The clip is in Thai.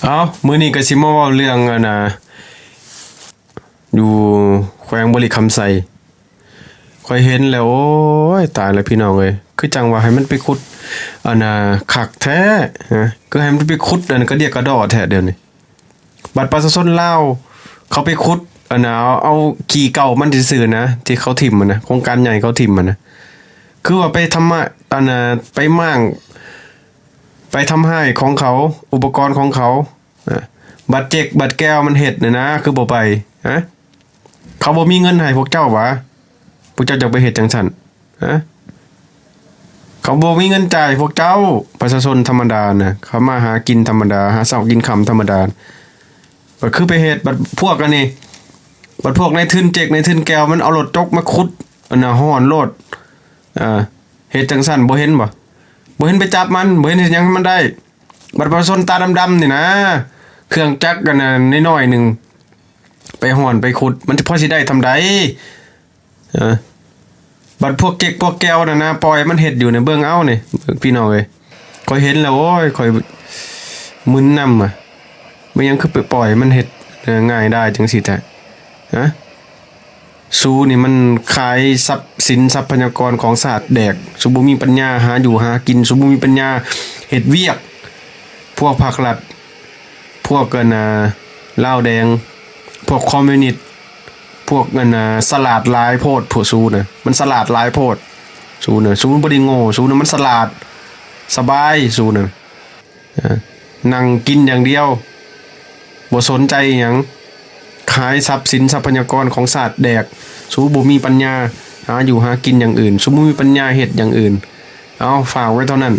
เอามื้อนี้ก็สิมาเว้าเรื่องอะนะอยู่แขวงบริคำไสข้อยเห็นแล้วโอ้ยตายแล้วพี่น้องเอ้ยคือจังว่าให้มันไปขุดอันน่ะคักแท้ฮะคือให้มันไปขุดอันนั้นก็เดียกกระดอแท้เดี๋ยวนี้บัตรประชาชนลาวเขาไปขุดอันน่ะเอาขี้เก่ามันซื่อๆนะที่เขาถิ่มมันนะโครงการใหญ่เขาถิ่มมันนะคือว่าไปทำมาอันน่ะไปมั่างไปทำให้ของเขาอุปกรณ์ของเขาบัตรเจกบัตรแก้วมันเฮ็ดน่ะนะคือบ่ไปฮะเขาบ่มีเงินให้พวกเจ้าหวะพวกเจ้าจะไปเฮ็ดจังซั่นฮะเขาบ่มีเงินจ่ายพวกเจ้าประชาชนธรรมดาน่ะเขามาหากินธรรมดาหาเช้ากินค่ำธรรมดาบัดคือไปเฮ็ดบัดพวกอันนี้บัดพวกในทุนเจกในทุนแก้วมันเอารถจกมาขุดอันน่ะฮ้อนโลดเฮ็ดจังซั่นบ่เห็นบ่เห็นไปจับมันบ่เห็นเฮ็ดหยังให้มันได้บัดประชาชนตาดำๆนี่นะเครื่องจักรกันน่ะน้อยๆนึงไปฮ้อนไปขุดมันจะพอสิได้ทำใดบัดพวกเก็กพวกแก้วน่ะนะปล่อยมันเฮ็ดอยู่ในเบิ่งเอานี่พี่น้องเอ้ยข้อยเห็นแล้วโอ้ยข้อยมึนนำมันยังคือไปปล่อยมันเฮ็ดง่ายได้จังซี่แท้ฮะสูนี่มันขายทรัพย์สินทรัพยากรของชาติแดกสุบ่มีปัญญาหาอยู่หากินสุบ่มีปัญญาเฮ็ดเวียกพวกภาครัฐพวกกันลาวแดงพวกคอมมิวนิสต์พวกนั้นสลาดหลายโพดพวกสูน่ะมันสลาดหลายโพดสูน่ะสูบ่ได้โง่สูน่ะมันสลาดสบายสูน่ะนั่งกินอย่างเดียวบ่สนใจหยังขายทรัพย์สินทรัพยากรของชาติแดกสูบ่มีปัญญาหาอยู่หากินอย่างอื่นสูบ่มีปัญญาเฮ็ดอย่างอื่นเอาฝากไว้เท่านั้น